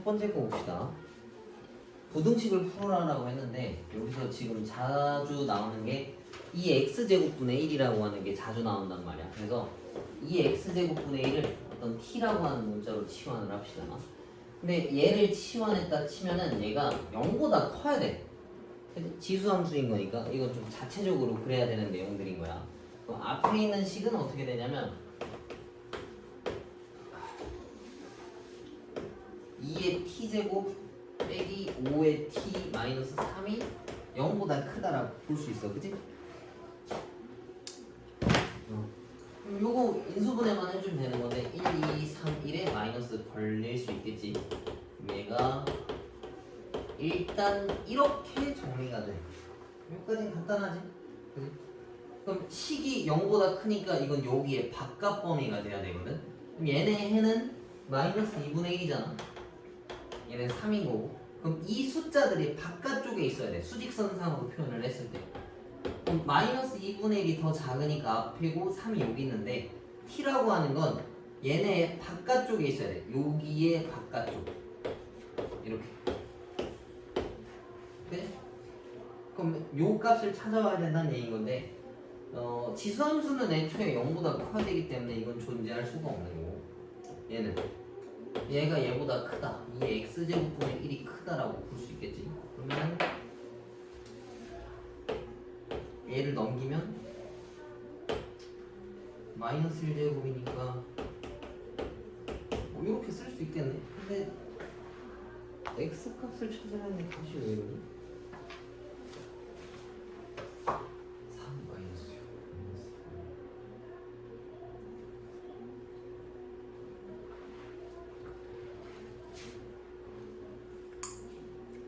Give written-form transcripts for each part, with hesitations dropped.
첫 번째 거 봅시다. 부등식을 풀어라라고 했는데 여기서 지금 자주 나오는 게 이 x제곱분의 1이라고 하는 게 자주 나온단 말이야. 그래서 이 x제곱분의 1을 어떤 t라고 하는 문자로 치환을 합시다. 근데 얘를 치환했다 치면은 얘가 0보다 커야 돼. 지수함수인 거니까 이건 좀 자체적으로 그래야 되는 내용들인 거야. 그럼 앞에 있는 식은 어떻게 되냐면 2의 t제곱 빼기 5의 t 마이너스 3이 0보다 크다라고 볼 수 있어. 그치? 그럼 요거 인수분해만 해주면 되는 건데 1, 2, 3, 1에 마이너스 벌릴 수 있겠지. 그럼 얘가 일단 이렇게 정리가 돼. 여기까지는 간단하지? 그치? 그럼 식이 0보다 크니까 이건 여기에 바깥 범위가 돼야 되거든. 그럼 얘네 해는 마이너스 2분의 1이잖아. 얘는 3인 거고. 그럼 이 숫자들이 바깥쪽에 있어야 돼. 수직선상으로 표현을 했을 때. 그럼 마이너스 2분의 1이 더 작으니까 앞이고 3이 여기 있는데 t라고 하는 건 얘네 바깥쪽에 있어야 돼. 여기에 바깥쪽. 이렇게. 그래? 그럼 요 값을 찾아와야 된다는 얘기인 건데 지수함수는 애초에 0보다 커야 되기 때문에 이건 존재할 수가 없는 거고 얘는 얘가 얘보다 크다. 이 x제곱분의 1이 크다라고 볼 수 있겠지. 그러면 얘를 넘기면 마이너스 1제곱이니까 뭐 이렇게 쓸 수 있겠네. 근데 x값을 찾아야 하는 값이 왜 이러지? 3 마이너스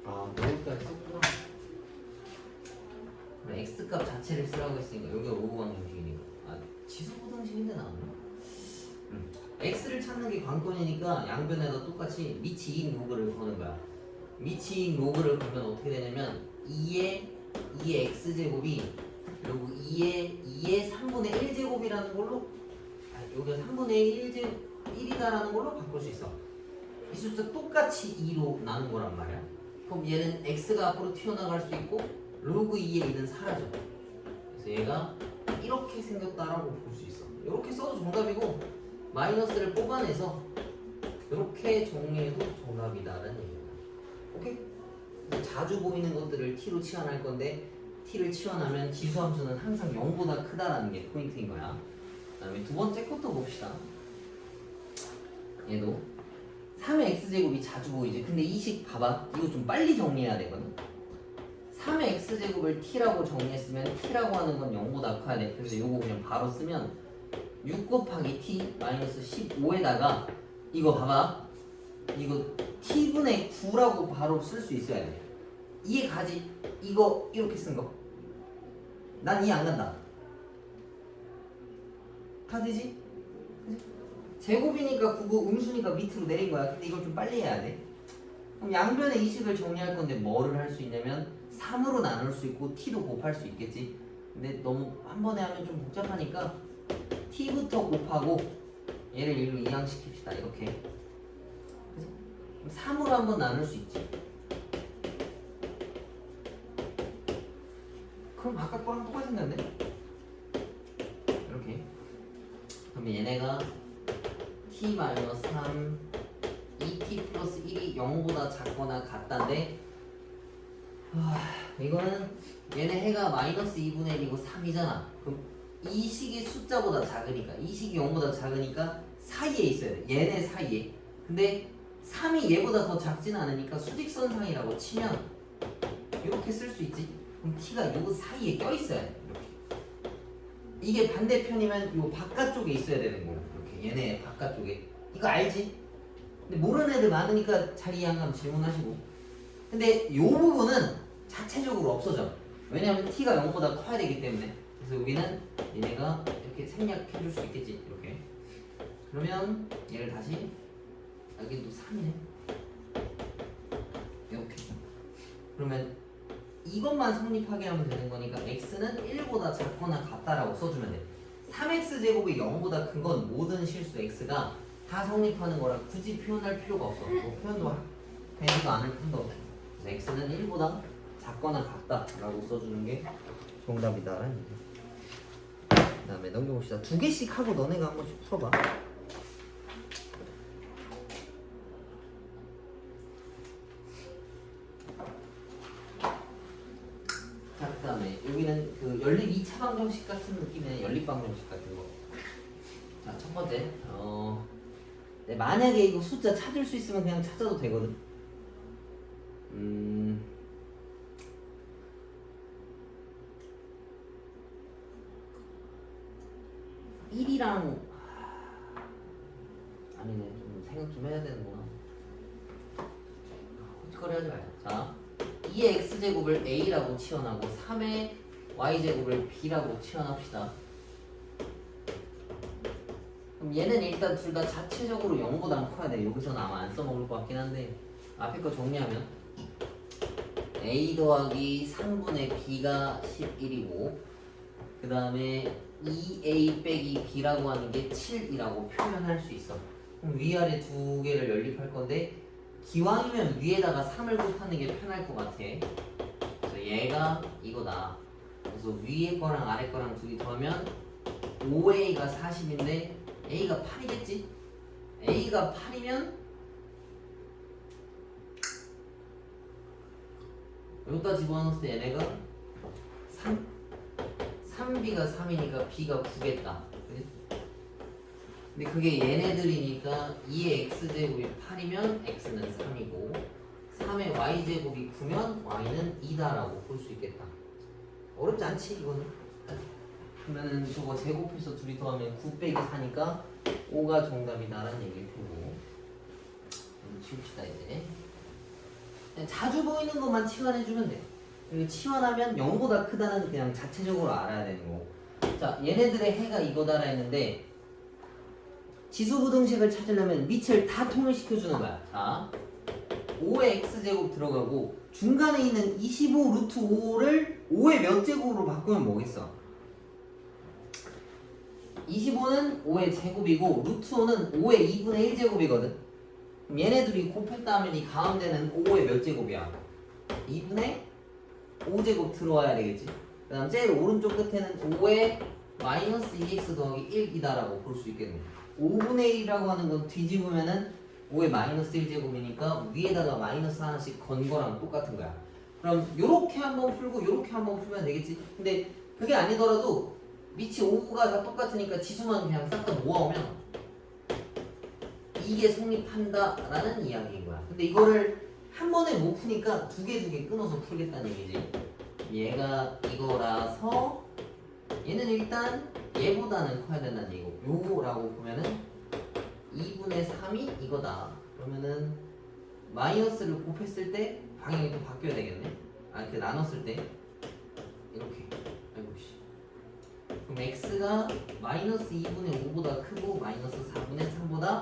6 여기까지 썼구나. 그럼 x값 자체를 쓰라고 했으니까 여기가 로그 방정식이니까 지수 부등식인데 나왔나? x를 찾는 게 관건이니까 양변에다 똑같이 미치인 로그를 거는 거야. 미치인 로그를 걸면 어떻게 되냐면 2의 x제곱이 그리고 2의 3분의 1제곱이라는 걸로 여기가 3분의 1이다라는 걸로 바꿀 수 있어. 이 숫자 똑같이 2로 나눈 거란 말이야. 그럼 얘는 x가 앞으로 튀어나갈 수 있고 로그 2의 2는 사라져. 그래서 얘가 이렇게 생겼다라고 볼 수 있어. 이렇게 써도 정답이고 마이너스를 뽑아내서 이렇게 정리해도 정답이다라는 얘기야. 오케이? 자주 보이는 것들을 t로 치환할 건데 t를 치환하면 지수함수는 항상 0보다 크다라는 게 포인트인 거야. 그 다음에 두 번째 것도 봅시다. 얘도 3의 x제곱이 자주 보이지. 근데 이 식 봐봐. 이거 좀 빨리 정리해야 되거든. 3의 x제곱을 t라고 정리했으면 t라고 하는 건 0보다 커야 돼. 그래서 이거 그냥 바로 쓰면 6 곱하기 t 마이너스 15에다가 이거 봐봐. 이거 t분의 9라고 바로 쓸 수 있어야 돼. 이해 가지? 이거 이렇게 쓴 거. 난 이해 안 간다. 다 되지? 제곱이니까 9고 음수니까 밑으로 내린 거야. 근데 이걸 좀 빨리 해야 돼. 그럼 양변의 이식을 정리할 건데 뭐를 할 수 있냐면 3으로 나눌 수 있고 t도 곱할 수 있겠지. 근데 너무 한 번에 하면 좀 복잡하니까 t부터 곱하고 얘를 1로 이항시킵시다. 이렇게. 그치? 그럼 3으로 한번 나눌 수 있지. 그럼 아까 거랑 똑같은 건데? 이렇게. 그럼 얘네가 t-3 2t 플러스 1이 0보다 작거나 같다인데 이거는 얘네 해가 마이너스 2분의 1이고 3이잖아. 그럼 이 식이 숫자보다 작으니까 이 식이 0보다 작으니까 사이에 있어야 돼. 얘네 사이에. 근데 3이 얘보다 더 작진 않으니까 수직선상이라고 치면 이렇게 쓸 수 있지. 그럼 t가 요 사이에 껴있어야 돼. 이렇게. 이게 반대편이면 요 바깥쪽에 있어야 되는 거야. 이렇게 얘네 바깥쪽에. 이거 알지? 근데 모르는 애들 많으니까 잘 이해 안 가면 질문하시고. 근데 요 부분은 자체적으로 없어져. 왜냐하면 t가 0보다 커야 되기 때문에. 그래서 여기는 얘네가 이렇게 생략해 줄 수 있겠지. 이렇게. 그러면 얘를 다시 여기 또 3이네. 이렇게. 그러면 이것만 성립하게 하면 되는 거니까 x는 1보다 작거나 같다라고 써주면 돼. 3x제곱이 0보다 큰 건 모든 실수 x가 다 성립하는 거라 굳이 표현할 필요가 없어. 뭐 표현도 되지가 않을 뿐더. 그래서 x는 1보다 작거나 같다라고 써주는 게 정답이다라는 얘기죠. 그 다음에 넘겨봅시다. 두 개씩 하고 너네가 한 번씩 풀어봐. 자, 그 다음에 여기는 그 연립 2차 방정식 같은 느낌의 연립 방정식 같은 거. 자, 첫 번째. 네, 만약에 이거 숫자 찾을 수 있으면 그냥 찾아도 되거든. 1이랑 아니네, 좀 생각 좀 해야 되는구나. 헛짓거리 하지 말자. 자, 2의 x제곱을 a라고 치환하고 3의 y제곱을 b라고 치환합시다. 그럼 얘는 일단 둘 다 자체적으로 0보다 커야 돼. 여기서는 아마 안 써먹을 것 같긴 한데 앞에 거 정리하면 a 더하기 3분의 b가 11이고 그 다음에 2a 빼기 b라고 하는 게 7이라고 표현할 수 있어. 그럼 위아래 두 개를 연립할 건데 기왕이면 위에다가 3을 곱하는 게 편할 것 같아. 그래서 얘가 이거다. 그래서 위에 거랑 아래 거랑 두 개 더하면 5a가 40인데 a가 8이겠지? a가 8이면 여기다 집어넣었을 때 얘네가 3b가 3이니까 b가 9겠다. 그치? 근데 그게 얘네들이니까 2의 x제곱이 8이면 x는 3이고 3의 y제곱이 9면 y는 2다라고 볼 수 있겠다. 어렵지 않지 이거는? 그러면은 저거 제곱해서 둘이 더하면 9 빼기 4니까 5가 정답이다라는 얘기를 펴고 치웁시다 이제. 자주 보이는 것만 치환해주면 돼. 그리고 치환하면 0보다 크다는 그냥 자체적으로 알아야 되는 거고. 자, 얘네들의 해가 이거다라 했는데 지수부등식을 찾으려면 밑을 다 통일시켜주는 거야. 자, 5의 x제곱 들어가고 중간에 있는 25 루트 5를 5의 몇 제곱으로 바꾸면 뭐겠어? 25는 5의 제곱이고 루트 5는 5의 2분의 1제곱이거든. 그럼 얘네들이 곱했다 하면 이 가운데는 5의 몇 제곱이야? 2분의 5제곱 들어와야 되겠지. 그 다음 제일 오른쪽 끝에는 5의 마이너스 2x 더하기 1이다라고 볼 수 있겠네. 5분의 1이라고 하는 건 뒤집으면은 5의 마이너스 1제곱이니까 위에다가 마이너스 하나씩 건 거랑 똑같은 거야. 그럼 요렇게 한번 풀고 요렇게 한번 풀면 되겠지. 근데 그게 아니더라도 밑이 5가 다 똑같으니까 지수만 그냥 싹 다 모아오면 이게 성립한다라는 이야기인 거야. 근데 이거를 한 번에 못 푸니까 두 개 끊어서 풀겠다는 얘기지. 얘가 이거라서 얘는 일단 얘보다는 커야 된다는 얘기고 요거라고 보면은 2분의 3이 이거다. 그러면은 마이너스를 곱했을 때 방향이 또 바뀌어야 되겠네. 아, 이렇게 나눴을 때 이렇게. 아이고 씨. 그럼 x가 마이너스 2분의 5보다 크고 마이너스 4분의 3보다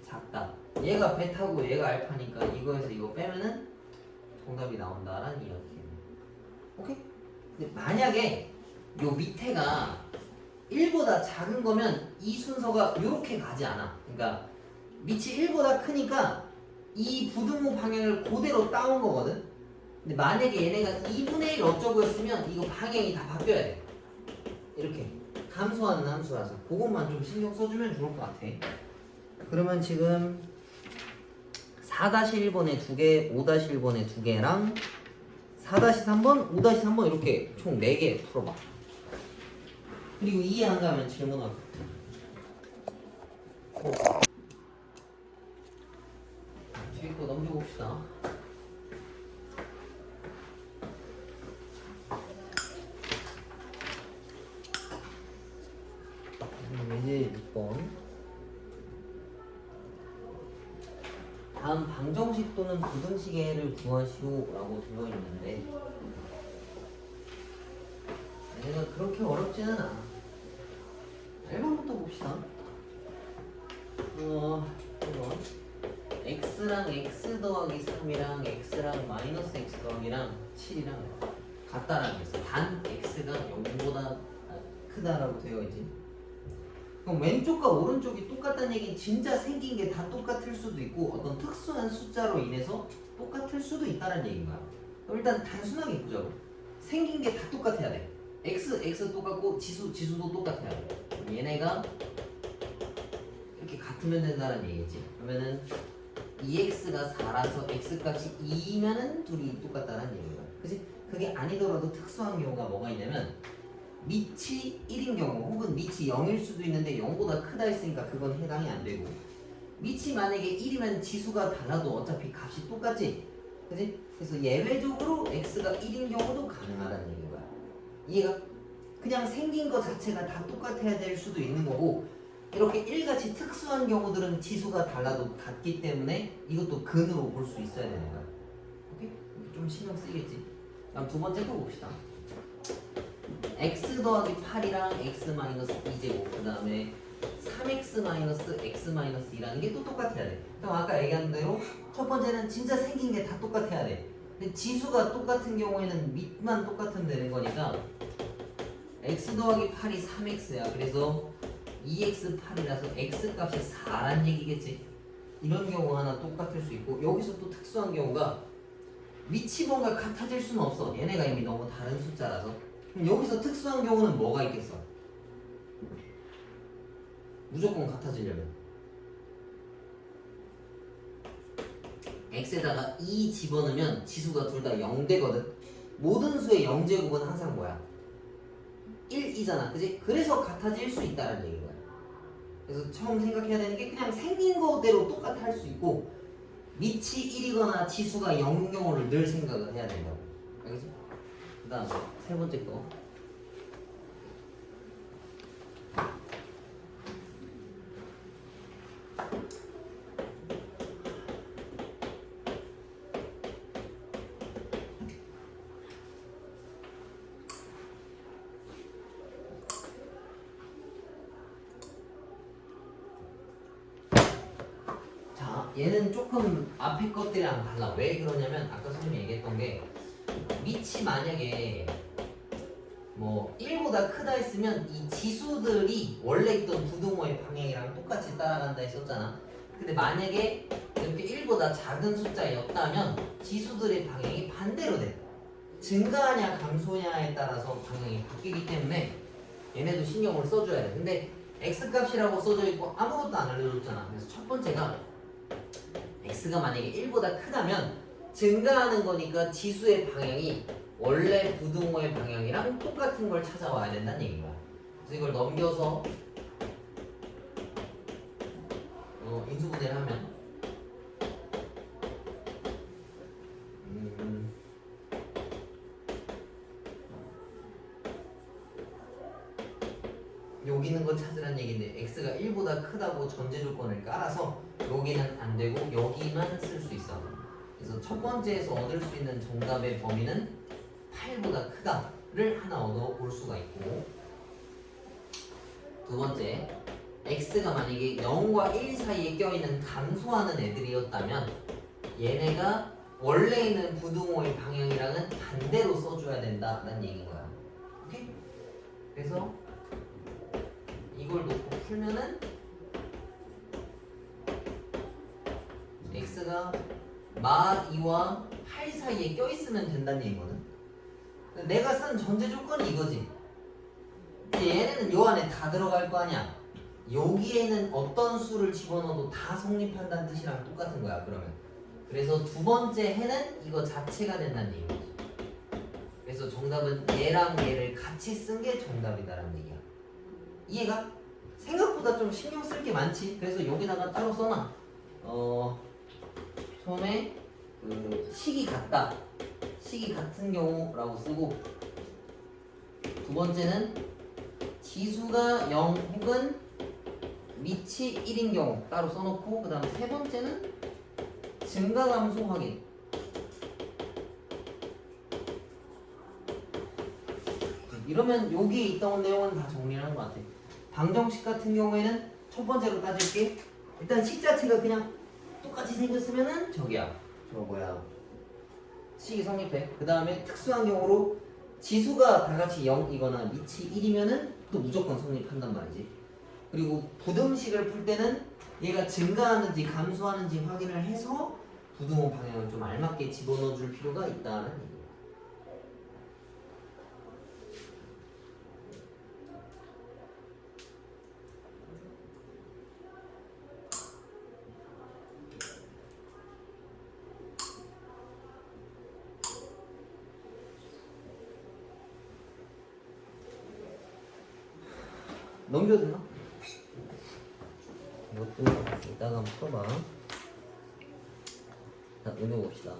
작다. 얘가 베타고 얘가 알파니까 이거에서 이거 빼면은 정답이 나온다라는 이야기겠네. 오케이? 근데 만약에 요 밑에가 1보다 작은 거면 이 순서가 이렇게 가지 않아. 그러니까 밑이 1보다 크니까 이 부등호 방향을 그대로 따온 거거든. 근데 만약에 얘네가 2분의 1 어쩌고 했으면 이거 방향이 다 바뀌어야 돼. 이렇게 감소하는 함수라서 그것만 좀 신경 써주면 좋을 것 같아. 그러면 지금 4-1번에 2개, 5-1번에 2개랑 4-3번, 5-3번 이렇게 총 4개 풀어봐. 그리고 이해 안 가면 질문하고. 뒤에 거 넘겨봅시다. 이제 6번. 다음 방정식 또는 부등식의 해를 구하시오라고 되어 있는데 얘가 그렇게 어렵지는 않아. 1번부터 봅시다. 이건 x랑 x 더하기 3이랑 x랑 마이너스 x 더하기랑 7이랑 같다라는 게 있어. 단 x가 0보다 크다라고 되어 있지. 그럼 왼쪽과 오른쪽이 똑같다는 얘기는 진짜 생긴 게 다 똑같을 수도 있고 어떤 특수한 숫자로 인해서 똑같을 수도 있다는 얘기인 거야. 그럼 일단 단순하게 보자고. 생긴 게 다 똑같아야 돼. x 똑같고 지수도 똑같아야 돼. 그럼 얘네가 이렇게 같으면 된다는 얘기지. 그러면은 2x가 4라서 x값이 2면은 둘이 똑같다는 얘기야. 그치? 그게 아니더라도 특수한 경우가 뭐가 있냐면 밑이 1인 경우 혹은 밑이 0일 수도 있는데 0보다 크다 했으니까 그건 해당이 안 되고 밑이 만약에 1이면 지수가 달라도 어차피 값이 똑같지. 그치? 그래서 예외적으로 x가 1인 경우도 가능하다는 얘기인 거야. 이해가? 그냥 생긴 거 자체가 다 똑같아야 될 수도 있는 거고 이렇게 일같이 특수한 경우들은 지수가 달라도 같기 때문에 이것도 근으로 볼 수 있어야 되는 거야. 오케이? 좀 신경 쓰이겠지? 그럼 두 번째 거 봅시다. x 더하기 8이랑 x 마이너스 2제곱 그 다음에 3x 마이너스 x 마이너스 2라는 게 또 똑같아야 돼. 그럼 아까 얘기한 대로 첫 번째는 진짜 생긴 게 다 똑같아야 돼. 근데 지수가 똑같은 경우에는 밑만 똑같으면 되는 거니까 x 더하기 8이 3x야. 그래서 2x8이라서 x값이 4란 얘기겠지. 이런 경우 하나 똑같을 수 있고 여기서 또 특수한 경우가 밑이 뭔가 같아질 수는 없어. 얘네가 이미 너무 다른 숫자라서. 그럼 여기서 특수한 경우는 뭐가 있겠어? 무조건 같아지려면 x에다가 2 집어넣으면 지수가 둘 다 0 되거든. 모든 수의 0제곱은 항상 뭐야? 1이잖아. 그지? 그래서 같아질 수 있다는 얘기인 거야. 그래서 처음 생각해야 되는 게 그냥 생긴 거대로 똑같아 할 수 있고 밑이 1이거나 지수가 0인 경우를 늘 생각을 해야 된다고. 알겠지? 그 다음 세 번째 거. 얘는 조금 앞에 것들이랑 달라. 왜 그러냐면 아까 선생님이 얘기했던 게 밑이 만약에 뭐 1보다 크다 했으면 이 지수들이 원래 있던 부등호의 방향이랑 똑같이 따라간다 했었잖아. 근데 만약에 이렇게 1보다 작은 숫자였다면 지수들의 방향이 반대로 돼. 증가하냐 감소냐에 따라서 방향이 바뀌기 때문에 얘네도 신경을 써줘야 돼. 근데 x값이라고 써져 있고 아무것도 안 알려줬잖아. 그래서 첫 번째가 x가 만약에 1보다 크다면 증가하는 거니까 지수의 방향이 원래 부등호의 방향이랑 똑같은 걸 찾아와야 된다는 얘기인 거야. 그래서 이걸 넘겨서 인수분해를 하면 여기 있는 거 찾으란 얘기인데 x가 1보다 크다고 전제 조건을 깔아서 여기는 안 되고 여기만 쓸 수 있어. 그래서 첫 번째에서 얻을 수 있는 정답의 범위는 8보다 크다를 하나 얻어 올 수가 있고 두 번째 x가 만약에 0과 1 사이에 껴있는 감소하는 애들이었다면 얘네가 원래 있는 부등호의 방향이랑은 반대로 써줘야 된다는 얘기인 거야. 오케이? 그래서 이걸 놓고 풀면은 x가 마 2와 8 사이에 껴있으면 된다는 얘기거든. 내가 쓴 전제 조건이 이거지. 얘네는 요 안에 다 들어갈 거 아니야. 여기에는 어떤 수를 집어넣어도 다 성립한다는 뜻이랑 똑같은 거야. 그러면 그래서 두 번째 해는 이거 자체가 된다는 얘기지. 그래서 정답은 얘랑 얘를 같이 쓴 게 정답이다라는 얘기야. 이해가? 생각보다 좀 신경 쓸 게 많지. 그래서 여기다가 따로 써놔. 처음에 그 식이 같다, 식이 같은 경우라고 쓰고 두 번째는 지수가 0 혹은 밑이 1인 경우 따로 써놓고 그 다음 세 번째는 증가 감소 확인. 이러면 여기에 있던 내용은 다 정리를 한 것 같아. 방정식 같은 경우에는 첫 번째로 따질게. 일단 식 자체가 그냥 똑같이 생겼으면은 저기야. 저거 뭐야. 식이 성립해. 그 다음에 특수한 경우로 지수가 다 같이 0이거나 밑이 1이면은 또 무조건 성립한단 말이지. 그리고 부등식을 풀 때는 얘가 증가하는지 감소하는지 확인을 해서 부등호 방향을 좀 알맞게 집어넣어 줄 필요가 있다는 얘기예요. 넘겨도 되나? 이것도 이따가 한번 풀어봐. 자, 넘겨봅시다.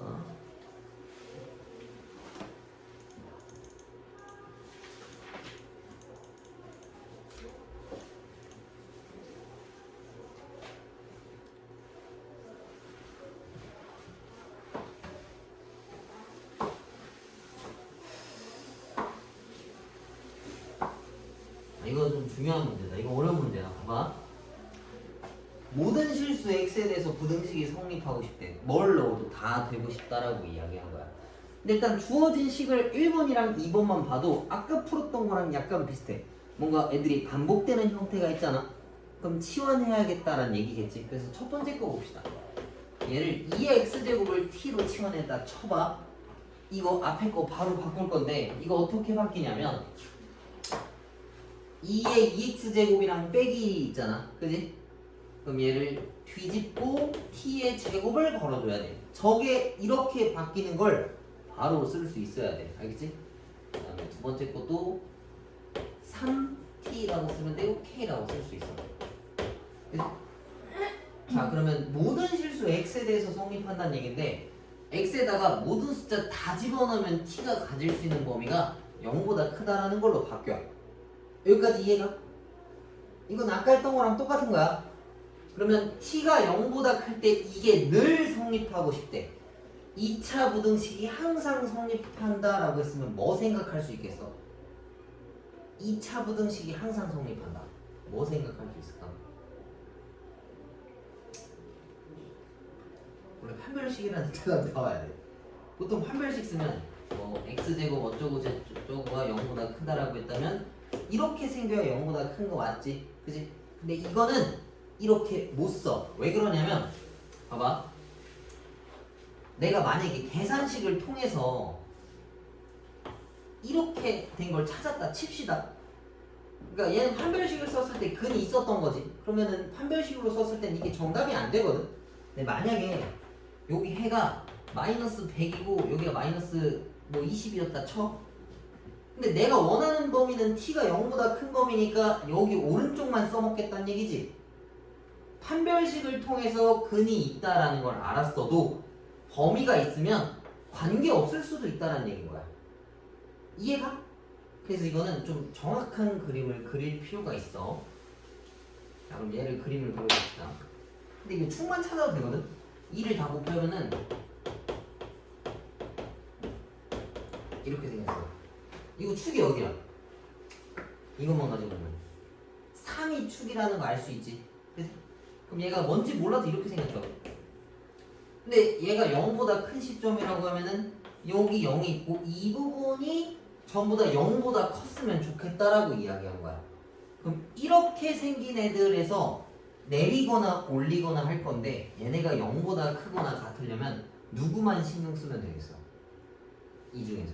이거 좀 중요한 문제다. 이거 어려운 문제야. 봐봐. 모든 실수 x에 대해서 부등식이 성립하고 싶대. 뭘 넣어도 다 되고 싶다라고 이야기한 거야. 근데 일단 주어진 식을 1번이랑 2번만 봐도 아까 풀었던 거랑 약간 비슷해. 뭔가 애들이 반복되는 형태가 있잖아. 그럼 치환해야겠다라는 얘기겠지. 그래서 첫 번째 거 봅시다. 얘를 2x제곱을 t로 치환했다 쳐봐. 이거 앞에 거 바로 바꿀 건데 이거 어떻게 바뀌냐면 2의 2x제곱이랑 빼기 있잖아. 그지? 그럼 얘를 뒤집고 t의 제곱을 걸어줘야 돼. 저게 이렇게 바뀌는 걸 바로 쓸 수 있어야 돼. 알겠지? 그 다음에 두 번째 것도 3t라고 쓰면 되고 k라고 쓸 수 있어. 그치? 자, 그러면 모든 실수 x에 대해서 성립한다는 얘기인데 x에다가 모든 숫자 다 집어넣으면 t가 가질 수 있는 범위가 0보다 크다라는 걸로 바뀌어. 여기까지 이해가? 이건 아까 했던 거랑 똑같은 거야. 그러면 t가 0보다 클 때 이게 늘 성립하고 싶대. 2차 부등식이 항상 성립한다라고 했으면 뭐 생각할 수 있겠어? 2차 부등식이 항상 성립한다. 뭐 생각할 수 있을까? 원래 판별식이라는 데가 나와야 돼. 보통 판별식 쓰면 뭐 x제곱 어쩌고 저쩌고가 0보다 크다라고 했다면 이렇게 생겨야 0보다 큰 거 맞지? 그지? 근데 이거는 이렇게 못 써. 왜 그러냐면 봐봐. 내가 만약에 계산식을 통해서 이렇게 된 걸 찾았다 칩시다. 그러니까 얘는 판별식을 썼을 때 근이 있었던 거지. 그러면은 판별식으로 썼을 땐 이게 정답이 안 되거든. 근데 만약에 여기 해가 마이너스 100이고 여기가 마이너스 뭐 20이었다 쳐. 근데 내가 원하는 범위는 t가 0보다 큰 범위니까 여기 오른쪽만 써먹겠다는 얘기지. 판별식을 통해서 근이 있다라는 걸 알았어도 범위가 있으면 관계없을 수도 있다는 얘기인 거야. 이해가? 그래서 이거는 좀 정확한 그림을 그릴 필요가 있어. 자, 그럼 얘를 그림을 그려봅시다. 근데 이거 축만 찾아도 되거든? 2를 다 곱하면은 이렇게 생겼어. 이거 축이 어디야? 이것만 가지고 보면 3이 축이라는 거 알 수 있지? 그치? 그럼 얘가 뭔지 몰라도 이렇게 생겼죠. 근데 얘가 0보다 큰 시점이라고 하면은 여기 0이 있고 이 부분이 전부 다 0보다 컸으면 좋겠다라고 이야기한 거야. 그럼 이렇게 생긴 애들에서 내리거나 올리거나 할 건데 얘네가 0보다 크거나 같으려면 누구만 신경 쓰면 되겠어? 이 중에서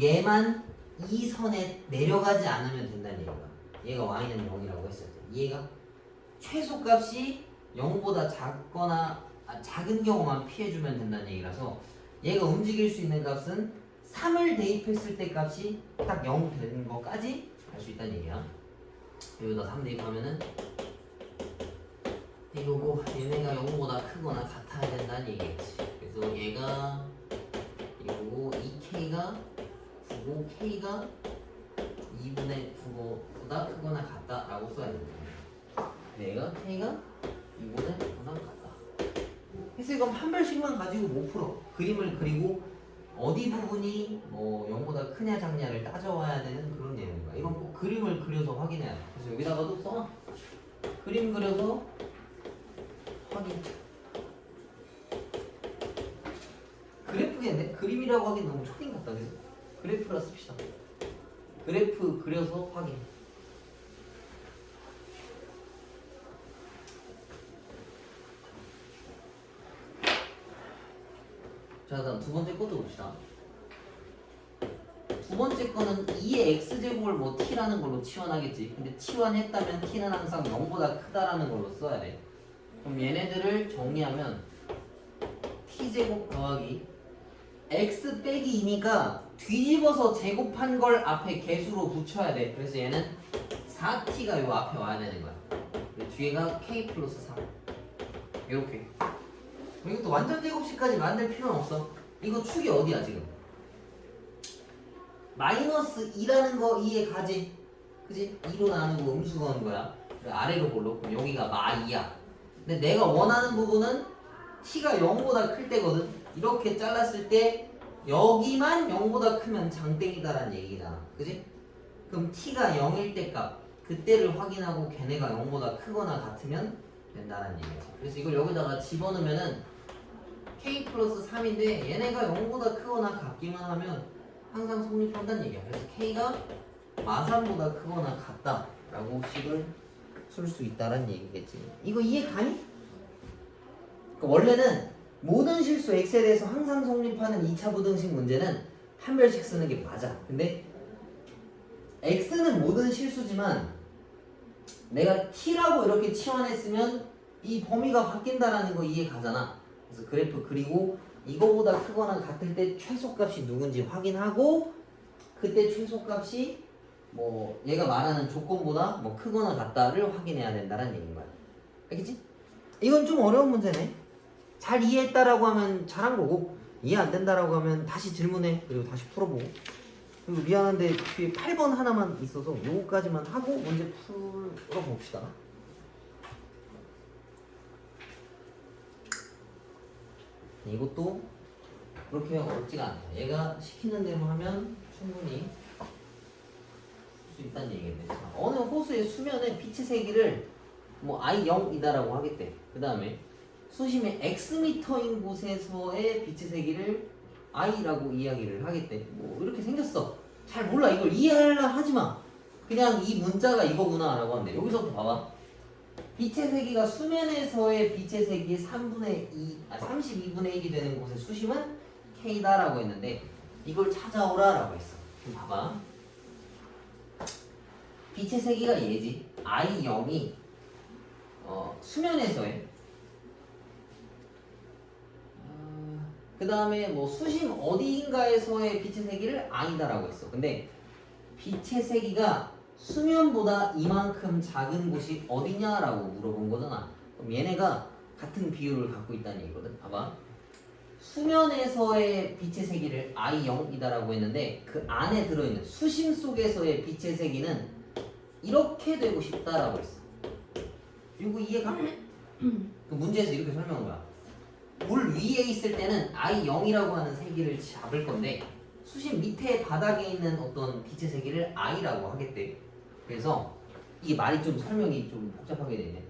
얘만 이 선에 내려가지 않으면 된다는 얘기야. 얘가 y는 0이라고 했을 때 얘가 최소값이 0보다 작거나 작은 경우만 피해주면 된다는 얘기라서 얘가 움직일 수 있는 값은 3을 대입했을 때 값이 딱 0 되는 것까지 알 수 있다는 얘기야. 여기다 3 대입하면은 이거고 얘네가 0보다 크거나 같아야 된다는 얘기겠지. 그래서 얘가 이거고 2k가 9고 k가 2분의 9보다 크거나 같다라고 써야 된다. 얘가 k가 2분의 9보다 같다. 그래서 이건 판별식만 가지고 못 풀어. 그림을 그리고 어디 부분이 뭐 0보다 크냐 작냐를 따져와야 되는 그런 내용이야. 이건 꼭 그림을 그려서 확인해야 돼. 그래서 여기다가도 써놔. 그림 그려서 확인. 그래프겠네? 그림이라고 하긴 너무 초딩 같다. 그래서 그래프라 씁시다. 그래프 그려서 확인. 자, 다음 두 번째 것도 봅시다. 두 번째 거는 2의 x제곱을 뭐 t라는 걸로 치환하겠지. 근데 치환했다면 t는 항상 0보다 크다라는 걸로 써야 돼. 그럼 얘네들을 정리하면 t제곱 더하기 x 빼기 2니까 뒤집어서 제곱한 걸 앞에 개수로 붙여야 돼. 그래서 얘는 4t가 요 앞에 와야 되는 거야. 뒤에가 k 플러스 3 이렇게. 이것도 완전 제곱식까지 만들 필요는 없어. 이거 축이 어디야 지금? 마이너스 2라는 거 이해 가지? 그지? 2로 나누고 음수 거는 거야. 아래로 볼로. 그럼 여기가 마2야. 근데 내가 원하는 부분은 t가 0보다 클 때거든. 이렇게 잘랐을 때 여기만 0보다 크면 장땡이다라는 얘기잖아. 그지? 그럼 t가 0일 때 값 그때를 확인하고 걔네가 0보다 크거나 같으면 된다는 얘기지. 그래서 이걸 여기다가 집어넣으면은 k 플러스 3인데 얘네가 0보다 크거나 같기만 하면 항상 성립한다는 얘기야. 그래서 k가 마3보다 크거나 같다라고 식을 쓸 수 있다는 얘기겠지. 이거 이해 가니? 그러니까 원래는 모든 실수 x에 대해서 항상 성립하는 2차 부등식 문제는 판별식 쓰는 게 맞아. 근데 x는 모든 실수지만 내가 t라고 이렇게 치환했으면 이 범위가 바뀐다라는 거 이해 가잖아. 그래서 그래프 그리고 이거보다 크거나 같을 때 최소값이 누군지 확인하고 그때 최소값이 뭐 얘가 말하는 조건보다 뭐 크거나 같다를 확인해야 된다는 얘기인 거야. 알겠지? 이건 좀 어려운 문제네. 잘 이해했다라고 하면 잘한 거고 이해 안 된다라고 하면 다시 질문해. 그리고 다시 풀어보고. 그리고 미안한데 뒤에 8번 하나만 있어서 요거까지만 하고 문제 풀어봅시다. 이것도 그렇게 어렵지가 않아. 얘가 시키는 대로 하면 충분히 할 수 있다는 얘기인데, 자, 어느 호수의 수면에 빛의 세기를 뭐 I0이다라고 하겠대. 그 다음에 수심의 X미터인 곳에서의 빛의 세기를 I라고 이야기를 하겠대. 뭐 이렇게 생겼어. 잘 몰라. 이걸 이해하려 하지마. 그냥 이 문자가 이거구나 라고 하는데, 여기서부터 봐봐. 빛의 세기가 수면에서의 빛의 세기의 32분의 1이 되는 곳의 수심은 K다라고 했는데, 이걸 찾아오라 라고 했어. 그럼 봐봐. 빛의 세기가 얘지. I0이 수면에서의 그 다음에 뭐 수심 어디인가에서의 빛의 세기를 I다라고 했어. 근데 빛의 세기가 수면보다 이만큼 작은 곳이 어디냐라고 물어본 거잖아. 그럼 얘네가 같은 비율을 갖고 있다는 얘기거든. 봐봐. 수면에서의 빛의 세기를 I0이다라고 했는데 그 안에 들어있는 수심 속에서의 빛의 세기는 이렇게 되고 싶다라고 했어. 이거 이해가? 그 문제에서 이렇게 설명한 거야. 물 위에 있을 때는 I0이라고 하는 세기를 잡을 건데 수심 밑에 바닥에 있는 어떤 빛의 세기를 I라고 하겠대. 그래서 이게 말이 좀 설명이 좀 복잡하게 되네.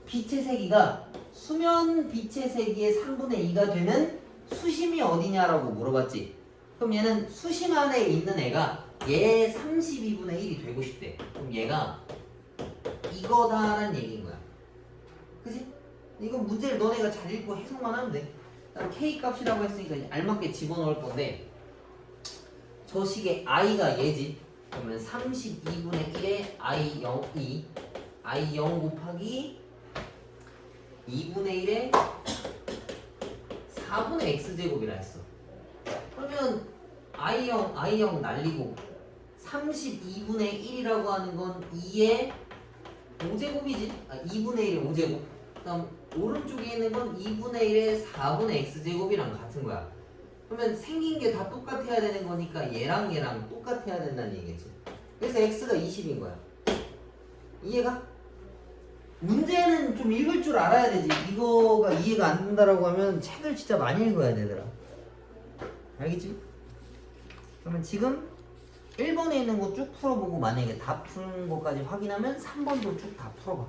빛의 세기가 수면 빛의 세기의 3분의 2가 되는 수심이 어디냐라고 물어봤지. 그럼 얘는 수심 안에 있는 애가 얘 32분의 1이 되고 싶대. 그럼 얘가 이거다라는 얘기인 거야. 그치? 이건 문제를 너네가 잘 읽고 해석만 하면 돼. 그다음 K 값이라고 했으니까 알맞게 집어넣을 건데 저 식의 I가 얘지. 그러면 32분의 1에 I0, I0 곱하기 2분의 1에 4분의 X제곱이라 했어. 그러면 I0 날리고 32분의 1이라고 하는 건 2의 5제곱이지? 2분의 1의 5제곱. 그 다음 오른쪽에 있는 건 2분의 1의 4분의 X제곱이랑 같은 거야. 그러면 생긴 게 다 똑같아야 되는 거니까 얘랑 얘랑 똑같아야 된다는 얘기겠지. 그래서 X가 20인 거야. 이해가? 문제는 좀 읽을 줄 알아야 되지. 이거가 이해가 안 된다라고 하면 책을 진짜 많이 읽어야 되더라. 알겠지? 그러면 지금 1번에 있는 거 쭉 풀어보고 만약에 다 푸는 것까지 확인하면 3번도 쭉 다 풀어봐.